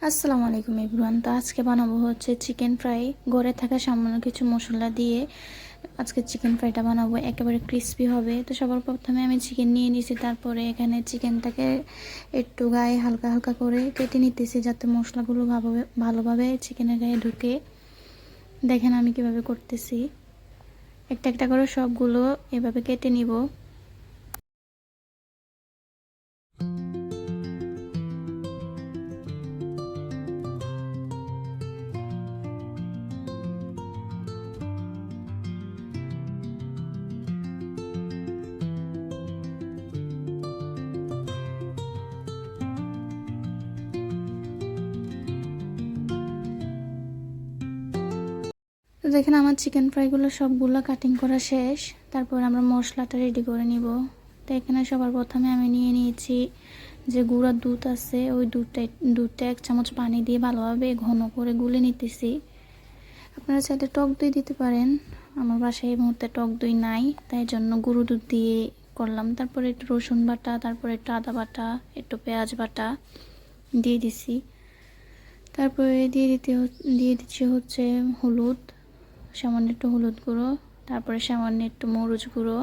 আসসালামু আলাইকুম এভরিওয়ান। তো আজকে বানাবো হচ্ছে চিকেন ফ্রাই। ঘরে থাকা সামান্য কিছু মশলা দিয়ে আজকে চিকেন ফ্রাইটা বানাবো, একেবারে ক্রিস্পি হবে। তো সবার প্রথমে আমি চিকেন নিয়ে নিয়েছি, তারপরে এখানে চিকেনটাকে একটু গায়ে হালকা হালকা করে কেটে নিতেছি যাতে মশলাগুলো ভালোভাবে চিকেনের গায়ে ঢুকে। দেখেন আমি কিভাবে করতেছি, একটা একটা করে সবগুলো এভাবে কেটে নিব। তো দেখেন আমার চিকেন ফ্রাইগুলো সবগুলো কাটিং করা শেষ। তারপর আমরা মশলাটা রেডি করে নিব। তো এখানে সবার প্রথমে আমি নিয়ে নিয়েছি যে গুঁড়া দুধ আছে, ওই দুধটা 1 চামচ পানি দিয়ে ভালোভাবে ঘন করে গুলে নিতেছি। আপনারা চাইলে টক দই দিতে পারেন, আমার বাসায় এই মুহূর্তে টক দই নাই, তাই জন্য গুঁড়ো দুধ দিয়ে করলাম। তারপরে একটু রসুন বাটা, তারপরে একটু আদা বাটা, একটু পেঁয়াজ বাটা দিয়ে দিছি। তারপরে দিয়ে দিচ্ছি হচ্ছে হলুদ, সামান্য একটু হলুদ গুঁড়ো, তারপরে সামান্য একটু মরিচ গুঁড়ো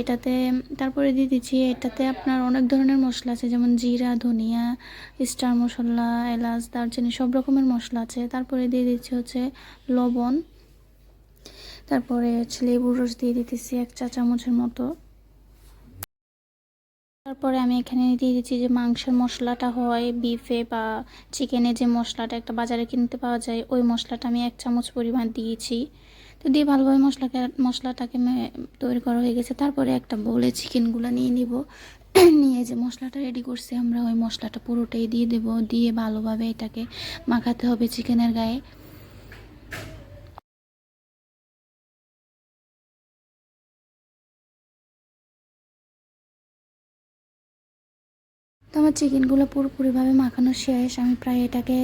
এটাতে। তারপরে দিয়ে দিচ্ছি, এটাতে আপনার অনেক ধরনের মশলা আছে, যেমন জিরা, ধনিয়া, স্টার মশলা, এলাচ, দারচিনি, সব রকমের মশলা আছে। তারপরে দিয়ে দিচ্ছি হচ্ছে লবণ, তারপরে লেবুর রস দিয়ে দিতেছি 1 চা চামচের মতো। তারপরে আমি এখানে দিয়ে দিচ্ছি যে মাংসের মশলাটা হয় বিফে বা চিকেনে, যে মশলাটা একটা বাজারে কিনতে পাওয়া যায়, ওই মশলাটা আমি 1 চামচ পরিমাণ দিয়েছি। তো দিয়ে ভালোভাবে মশলাটাকে তৈরি করা হয়ে গেছে। তারপরে একটা বোলে চিকেনগুলো নিয়ে নিব। নিয়ে যে মশলাটা রেডি করছি আমরা, ওই মশলাটা পুরোটাই দিয়ে দেব। দিয়ে ভালোভাবে এটাকে মাখাতে হবে চিকেনের গায়ে। তো আমার চিকেনগুলো পুরোপুরিভাবে মাখানো শেষ। আমি প্রায় এটাকে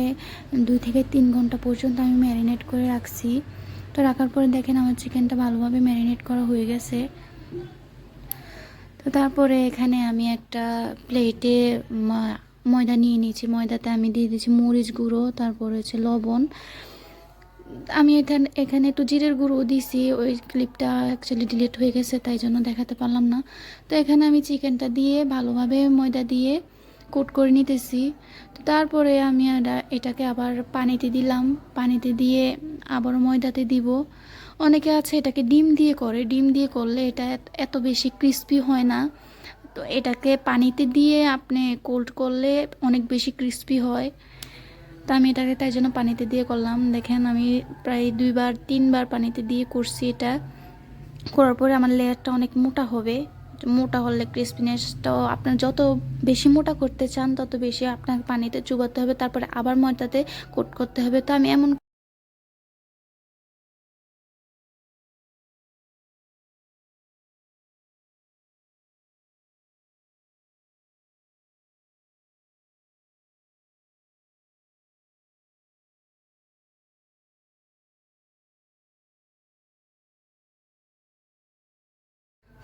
2 থেকে 3 ঘন্টা পর্যন্ত আমি ম্যারিনেট করে রাখছি। তো রাখার পরে দেখেন আমার চিকেনটা ভালোভাবে ম্যারিনেট করা হয়ে গেছে। তো তারপরে এখানে আমি একটা প্লেটে ময়দা নিয়ে নিয়েছি। ময়দাতে আমি দিয়ে দিয়েছি মরিচ গুঁড়ো, তারপর হচ্ছে লবণ। আমি এখানে একটু জিরের গুঁড়ো দিয়েছি, ওই ক্লিপটা অ্যাকচুয়ালি ডিলিট হয়ে গেছে, তাই জন্য দেখাতে পারলাম না। তো এখানে আমি চিকেনটা দিয়ে ভালোভাবে ময়দা দিয়ে কোট করে নিতেছি। তো তারপরে আমি এটাকে আবার পানিতে দিলাম, পানিতে দিয়ে আবার ময়দাতে দিব। অনেকে আছে এটাকে ডিম দিয়ে করে, ডিম দিয়ে করলে এটা এত বেশি ক্রিস্পি হয় না। তো এটাকে পানিতে দিয়ে আপনি কোল্ড করলে অনেক বেশি ক্রিস্পি হয়। তো আমি এটাকে তাই জন্য পানিতে দিয়ে করলাম। দেখেন আমি প্রায় 2-3 বার পানিতে দিয়ে করছি। এটা করার পরে আমার লেয়ারটা অনেক মোটা হবে। মোটা হলে ক্রিস্পিনেসটাও, আপনার যত বেশি মোটা করতে চান তত বেশি আপনার পানিতে চুবাতে হবে, তারপরে আবার ময়দাতে কোট করতে হবে। তো আমি এমন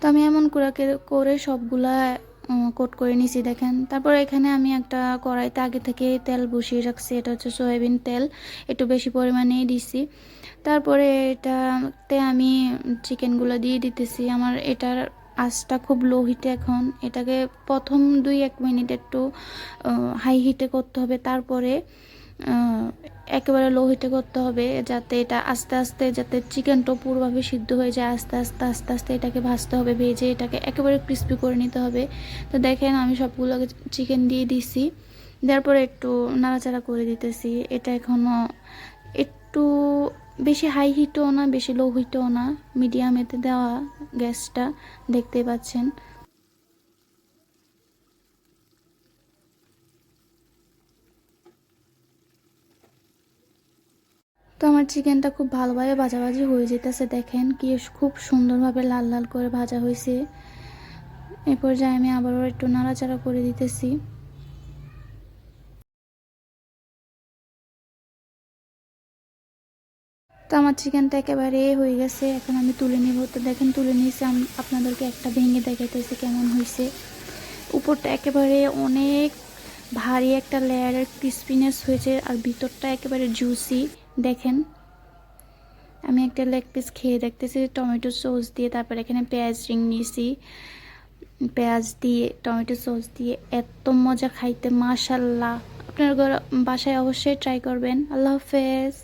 তো আমি এমন করে সবগুলা কোট করে নিছি দেখেন। তারপর এখানে আমি একটা কড়াইতে আগে থেকে তেল বসিয়ে রাখছি, এটা হচ্ছে সয়াবিন তেল, একটু বেশি পরিমাণেই দিছি। তারপরে এটাতে আমি চিকেনগুলো দিয়ে দিতেছি। আমার এটার আঁচটা খুব লো হিটে, এখন এটাকে প্রথম 2-1 মিনিট একটু হাই হিটে করতে হবে, তারপরে একেবারে লো হিটে করতে হবে, যাতে এটা আস্তে আস্তে যাতে চিকেনটা পুরোভাবে সিদ্ধ হয়ে যায়। আস্তে আস্তে আস্তে আস্তে এটাকে ভাজতে হবে, ভেজে এটাকে একেবারে ক্রিস্পি করে নিতে হবে। তো দেখেন আমি সবগুলোকে চিকেন দিয়ে দিছি, দেওয়ার পরে একটু নাড়াচাড়া করে দিতেছি। এটা এখনও একটু বেশি হাই হিটও না, বেশি লো হিটও না, মিডিয়ামেতে দেওয়া গ্যাসটা, দেখতেই পাচ্ছেন। তো আমার চিকেনটা খুব ভালোভাবে ভাজাভাজি হয়ে যেতেছে, দেখেন কি খুব সুন্দরভাবে লাল লাল করে ভাজা হয়েছে। এই পর্যায়ে আমি আবারও একটু নাড়াচাড়া করে দিতেছি। তো আমার চিকেনটা একেবারে হয়ে গেছে, এখন আমি তুলে নিব। তো দেখেন তুলে নিয়েছি, আমি আপনাদেরকে একটা ভেঙে দেখাইতেছি কেমন হয়েছে। উপরটা একেবারে অনেক ভারী একটা লেয়ারের ক্রিস্পিনেস হয়েছে আর ভিতরটা একেবারে জুসি। দেখেন, আমি একটা লেগ পিস খেয়ে দেখতেছি টমেটো সস দিয়ে, তারপর এখানে পেঁয়াজ রিং নিয়েছি, পেঁয়াজ দিয়ে টমেটো সস দিয়ে এত মজা খাইতে, মাশাল্লাহ। আপনার বাসায় অবশ্যই ট্রাই করবেন। আল্লাহ হাফেজ।